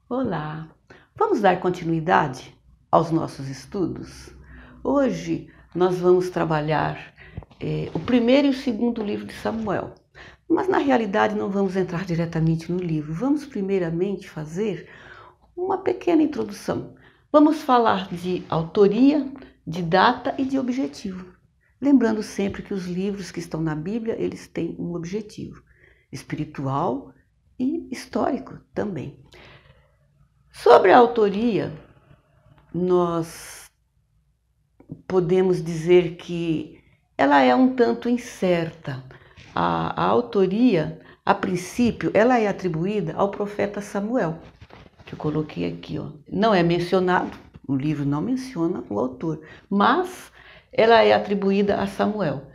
Olá! Vamos dar continuidade aos nossos estudos? Hoje nós vamos trabalhar o primeiro e o segundo livro de Samuel. Mas na realidade não vamos entrar diretamente no livro. Vamos primeiramente fazer uma pequena introdução. Vamos falar de autoria, de data e de objetivo. Lembrando sempre que os livros que estão na Bíblia, eles têm um objetivo espiritual e histórico também. Sobre a autoria, nós podemos dizer que ela é um tanto incerta. A autoria, a princípio, ela é atribuída ao profeta Samuel, que eu coloquei aqui, ó. Não é mencionado, o livro não menciona o autor, mas ela é atribuída a Samuel.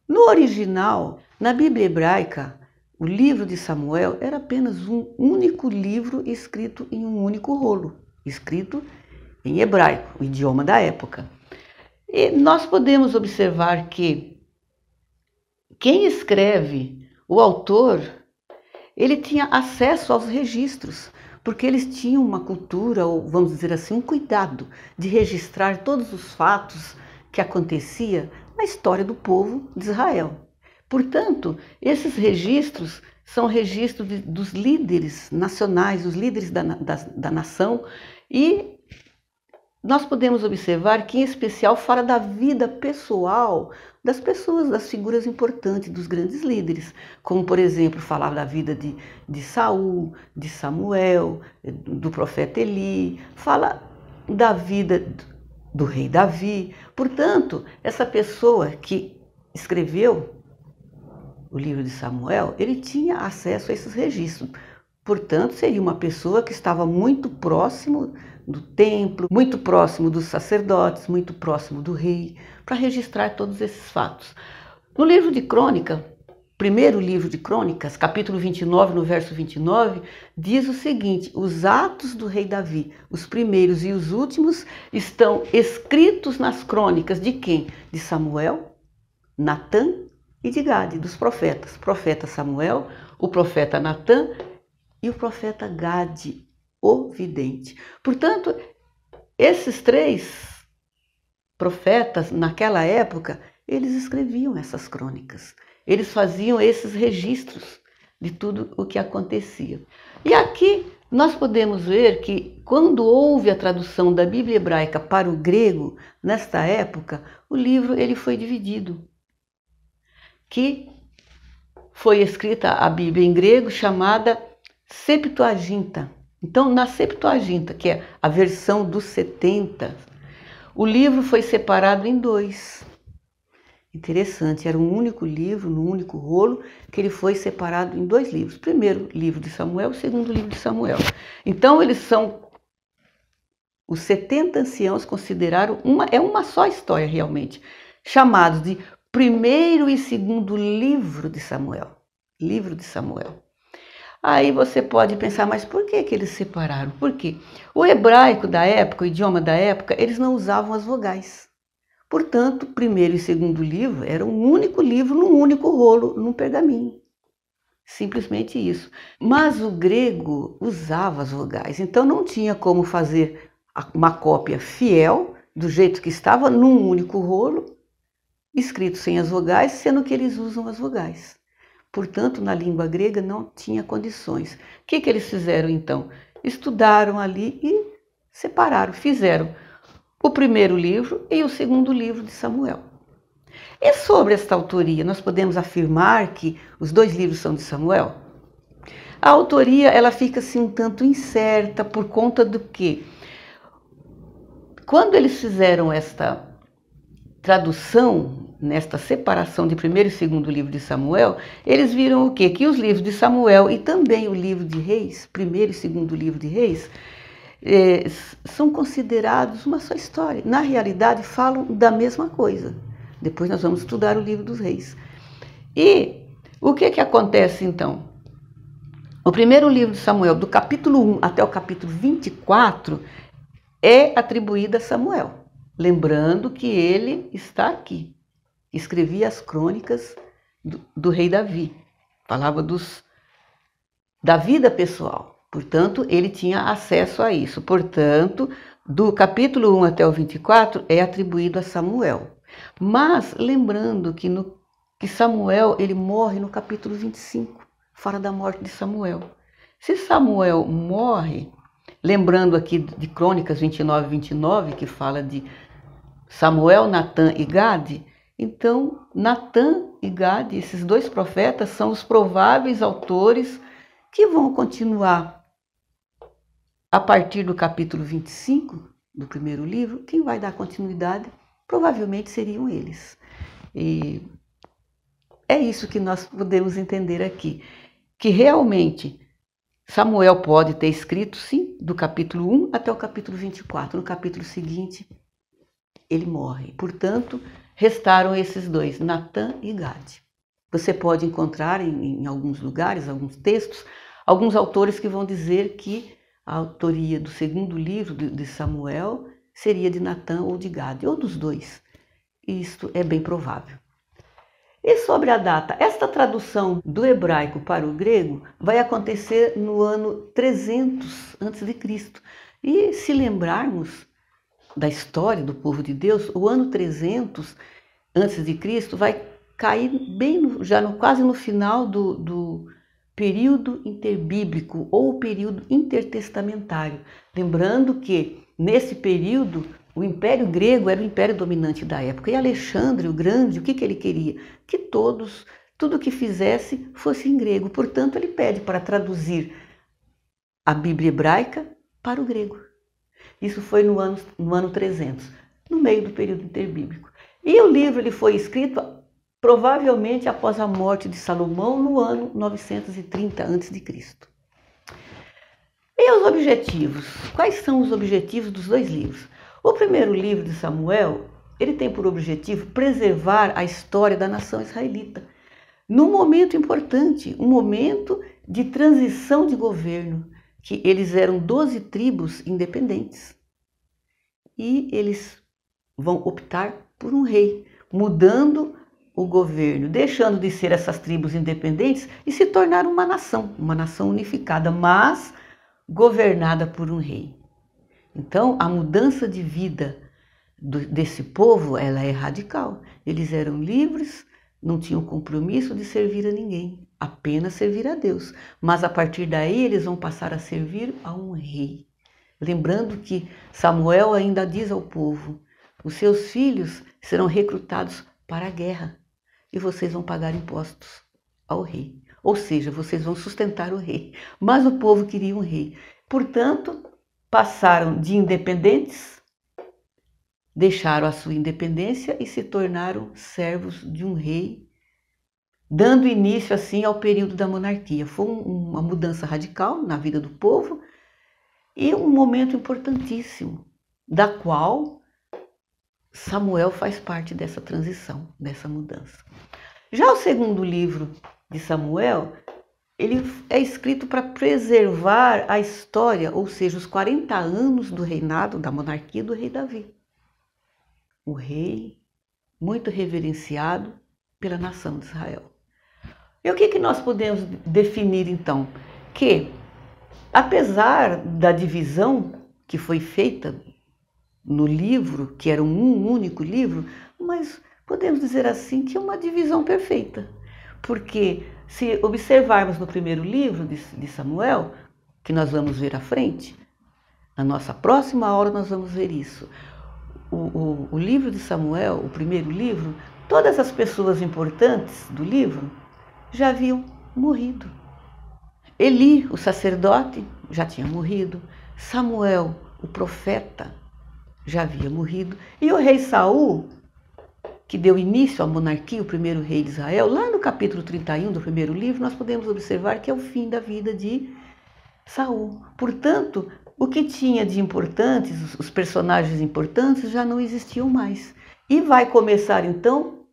No original, na Bíblia hebraica, o livro de Samuel era apenas um único livro escrito em um único rolo, escrito em hebraico, o idioma da época. E nós podemos observar que quem escreve, o autor, ele tinha acesso aos registros, porque eles tinham uma cultura, ou vamos dizer assim, um cuidado de registrar todos os fatos que acontecia na história do povo de Israel. Portanto, esses registros são registros dos líderes nacionais, os líderes da nação, e nós podemos observar que, em especial, fala da vida pessoal das pessoas, das figuras importantes, dos grandes líderes, como, por exemplo, falava da vida de Saul, de Samuel, do profeta Eli, fala da vida do rei Davi. Portanto, essa pessoa que escreveu o livro de Samuel, ele tinha acesso a esses registros. Portanto, seria uma pessoa que estava muito próximo do templo, muito próximo dos sacerdotes, muito próximo do rei, para registrar todos esses fatos. No livro de Crônica, primeiro livro de Crônicas, capítulo 29, no verso 29, diz o seguinte: os atos do rei Davi, os primeiros e os últimos, estão escritos nas crônicas de quem? De Samuel, Natã e de Gade, dos profetas. O profeta Samuel, o profeta Natã e o profeta Gade, o vidente. Portanto, esses três profetas, naquela época, eles escreviam essas crônicas. Eles faziam esses registros de tudo o que acontecia. E aqui nós podemos ver que, quando houve a tradução da Bíblia hebraica para o grego, nesta época, o livro ele foi dividido. Que foi escrita a Bíblia em grego, chamada Septuaginta. Então, na Septuaginta, que é a versão dos 70, o livro foi separado em dois. Interessante, era um único livro, num único rolo, que ele foi separado em dois livros. Primeiro livro de Samuel, segundo livro de Samuel. Então, eles são, os 70 anciãos consideraram, uma só história realmente, chamados de primeiro e segundo livro de Samuel. Livro de Samuel. Aí você pode pensar, mas por que eles separaram? Por quê? O hebraico da época, o idioma da época, eles não usavam as vogais. Portanto, primeiro e segundo livro era um único livro, num único rolo, num pergaminho. Simplesmente isso. Mas o grego usava as vogais, então não tinha como fazer uma cópia fiel, do jeito que estava, num único rolo, escrito sem as vogais, sendo que eles usam as vogais. Portanto, na língua grega não tinha condições. O que eles fizeram então? Estudaram ali e separaram, fizeram o primeiro livro e o segundo livro de Samuel. E sobre esta autoria, nós podemos afirmar que os dois livros são de Samuel? A autoria ela fica assim um tanto incerta por conta do que? Quando eles fizeram esta tradução, nesta separação de primeiro e segundo livro de Samuel, eles viram o quê? Que os livros de Samuel e também o livro de Reis, primeiro e segundo livro de Reis, são considerados uma só história. Na realidade, falam da mesma coisa. Depois nós vamos estudar o livro dos Reis. E o que acontece então? O primeiro livro de Samuel, do capítulo 1 até o capítulo 24, é atribuído a Samuel. Lembrando que ele está aqui. Escrevia as crônicas do rei Davi. Falava da vida pessoal. Portanto, ele tinha acesso a isso. Portanto, do capítulo 1 até o 24 é atribuído a Samuel. Mas lembrando que Samuel ele morre no capítulo 25, fala da morte de Samuel. Se Samuel morre, lembrando aqui de Crônicas 29, que fala de Samuel, Natã e Gade, então Natã e Gade, esses dois profetas, são os prováveis autores que vão continuar a partir do capítulo 25 do primeiro livro. Quem vai dar continuidade provavelmente seriam eles. E é isso que nós podemos entender aqui, que realmente Samuel pode ter escrito, sim, do capítulo 1 até o capítulo 24. No capítulo seguinte, ele morre. Portanto, restaram esses dois, Natã e Gade. Você pode encontrar em alguns lugares, alguns textos, alguns autores que vão dizer que a autoria do segundo livro de Samuel seria de Natã ou de Gade, ou dos dois. Isto é bem provável. E sobre a data, esta tradução do hebraico para o grego vai acontecer no ano 300 a.C. E se lembrarmos da história do povo de Deus, o ano 300 a.C. vai cair bem quase no final do período interbíblico ou período intertestamentário. Lembrando que nesse período o Império Grego era o império dominante da época, e Alexandre o Grande, o que ele queria? Que tudo que fizesse fosse em grego. Portanto, ele pede para traduzir a Bíblia hebraica para o grego. Isso foi no ano 300, no meio do período interbíblico. E o livro ele foi escrito provavelmente após a morte de Salomão, no ano 930 a.C. E os objetivos? Quais são os objetivos dos dois livros? O primeiro livro de Samuel, ele tem por objetivo preservar a história da nação israelita, num momento importante, um momento de transição de governo, que eles eram 12 tribos independentes. E eles vão optar por um rei, mudando o governo, deixando de ser essas tribos independentes e se tornar uma nação unificada, mas governada por um rei. Então, a mudança de vida desse povo, ela é radical. Eles eram livres, não tinham compromisso de servir a ninguém, apenas servir a Deus. Mas a partir daí eles vão passar a servir a um rei. Lembrando que Samuel ainda diz ao povo: os seus filhos serão recrutados para a guerra e vocês vão pagar impostos ao rei. Ou seja, vocês vão sustentar o rei. Mas o povo queria um rei. Portanto, passaram de independentes, deixaram a sua independência e se tornaram servos de um rei, dando início assim ao período da monarquia. Foi uma mudança radical na vida do povo e um momento importantíssimo, da qual Samuel faz parte dessa transição, dessa mudança. Já o segundo livro de Samuel, ele é escrito para preservar a história, ou seja, os 40 anos do reinado, da monarquia do rei Davi. O rei muito reverenciado pela nação de Israel. E o que nós podemos definir então? Que, apesar da divisão que foi feita no livro, que era um único livro, mas podemos dizer assim que é uma divisão perfeita. Porque se observarmos no primeiro livro de Samuel, que nós vamos ver à frente, na nossa próxima aula nós vamos ver isso. O livro de Samuel, o primeiro livro, todas as pessoas importantes do livro já haviam morrido. Eli, o sacerdote, já tinha morrido. Samuel, o profeta, já havia morrido. E o rei Saul, que deu início à monarquia, o primeiro rei de Israel, lá no capítulo 31 do primeiro livro, nós podemos observar que é o fim da vida de Saul. Portanto, o que tinha de importantes, os personagens importantes, já não existiam mais. E vai começar, então,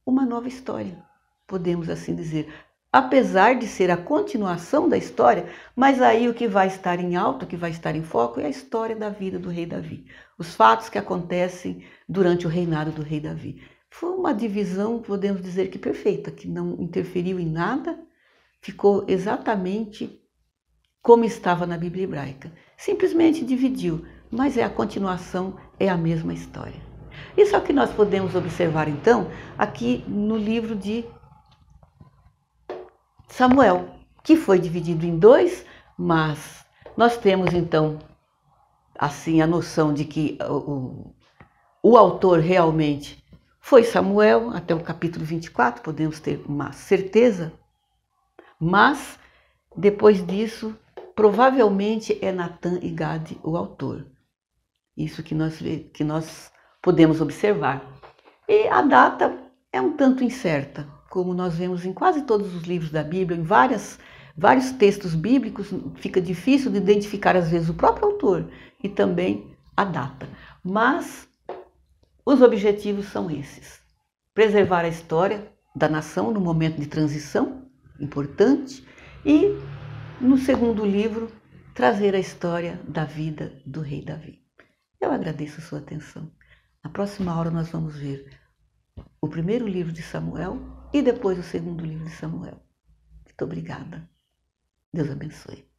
uma nova história, podemos assim dizer. Apesar de ser a continuação da história, mas aí o que vai estar em alto, o que vai estar em foco, é a história da vida do rei Davi. Os fatos que acontecem durante o reinado do rei Davi. Foi uma divisão, podemos dizer que perfeita, que não interferiu em nada, ficou exatamente como estava na Bíblia hebraica. Simplesmente dividiu, mas a continuação, é a mesma história. Isso é o que nós podemos observar, então, aqui no livro de Samuel, que foi dividido em dois, mas nós temos, então, assim, a noção de que o autor realmente foi Samuel, até o capítulo 24, podemos ter uma certeza, mas depois disso, provavelmente é Natan e Gade o autor. Isso que nós podemos observar. E a data é um tanto incerta, como nós vemos em quase todos os livros da Bíblia, em vários textos bíblicos, fica difícil de identificar às vezes o próprio autor e também a data. Mas os objetivos são esses: preservar a história da nação no momento de transição, importante, e no segundo livro, trazer a história da vida do rei Davi. Eu agradeço a sua atenção. Na próxima hora nós vamos ver o primeiro livro de Samuel e depois o segundo livro de Samuel. Muito obrigada. Deus abençoe.